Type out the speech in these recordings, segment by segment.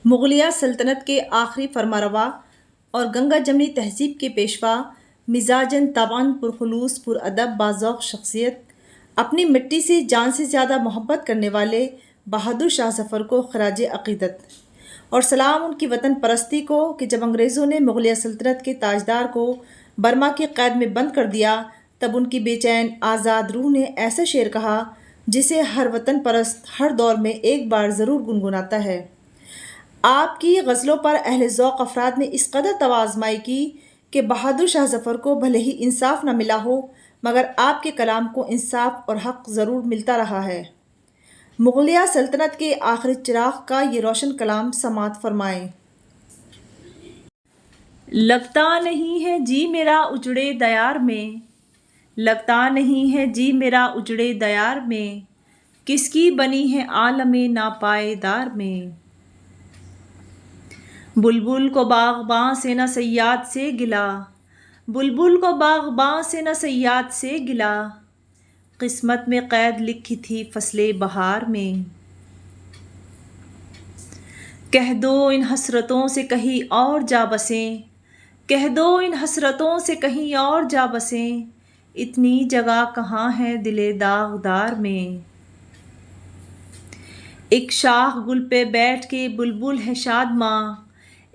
مغلیہ سلطنت کے آخری فرمانروا اور گنگا جمنی تہذیب کے پیشوا، مزاجاً طبعاً پرخلوص پرادب باذوق شخصیت، اپنی مٹی سے جان سے زیادہ محبت کرنے والے بہادر شاہ ظفر کو خراج عقیدت اور سلام ان کی وطن پرستی کو کہ جب انگریزوں نے مغلیہ سلطنت کے تاجدار کو برما کی قید میں بند کر دیا، تب ان کی بے چین آزاد روح نے ایسا شعر کہا جسے ہر وطن پرست ہر دور میں ایک بار ضرور گنگناتا ہے۔ آپ کی غزلوں پر اہل ذوق افراد نے اس قدر توازمائی کی کہ بہادر شاہ ظفر کو بھلے ہی انصاف نہ ملا ہو، مگر آپ کے کلام کو انصاف اور حق ضرور ملتا رہا ہے۔ مغلیہ سلطنت کے آخری چراغ کا یہ روشن کلام سماعت فرمائیں۔ لگتا نہیں ہے جی میرا اجڑے دیار میں، لگتا نہیں ہے جی میرا اجڑے دیار میں، کس کی بنی ہے عالم ناپائیدار میں۔ بلبل کو باغباں سے نہ صیاد سے گلہ، بلبل کو باغباں سے نہ صیاد سے گلہ، قسمت میں قید لکھی تھی فصل بہار میں۔ کہہ دو ان حسرتوں سے کہیں اور جا بسیں، کہہ دو ان حسرتوں سے کہیں اور جا بسیں، اتنی جگہ کہاں ہے دل داغدار میں۔ ایک شاخ گل پہ بیٹھ کے بلبل ہے شادماں،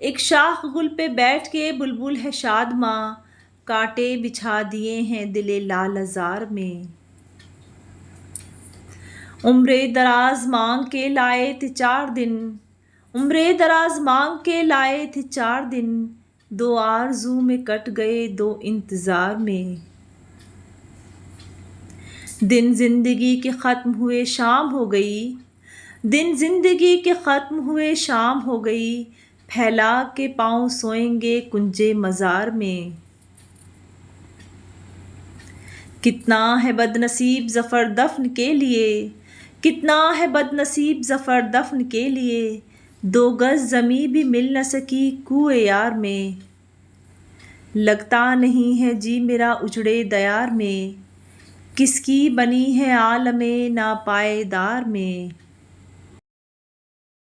ایک شاخ گل پہ بیٹھ کے بلبل ہے شادماں، کانٹے بچھا دیے ہیں دل لال زار میں۔ عمر دراز مانگ کے لائے تھے 4 دن، عمر دراز مانگ کے لائے تھے 4 دن، 2 آرزو میں کٹ گئے 2 انتظار میں۔ دن زندگی کے ختم ہوئے شام ہو گئی، دن زندگی کے ختم ہوئے شام ہو گئی، پھیلا کے پاؤں سوئیں گے کنج مزار میں۔ کتنا ہے بد نصیب ظفر دفن کے لیے، کتنا ہے بد نصیب ظفر دفن کے لیے، 2 گز زمیں بھی مل نہ سکی کوہ یار میں۔ لگتا نہیں ہے جی میرا اجڑے دیار میں، کس کی بنی ہے عالم ناپائیدار میں۔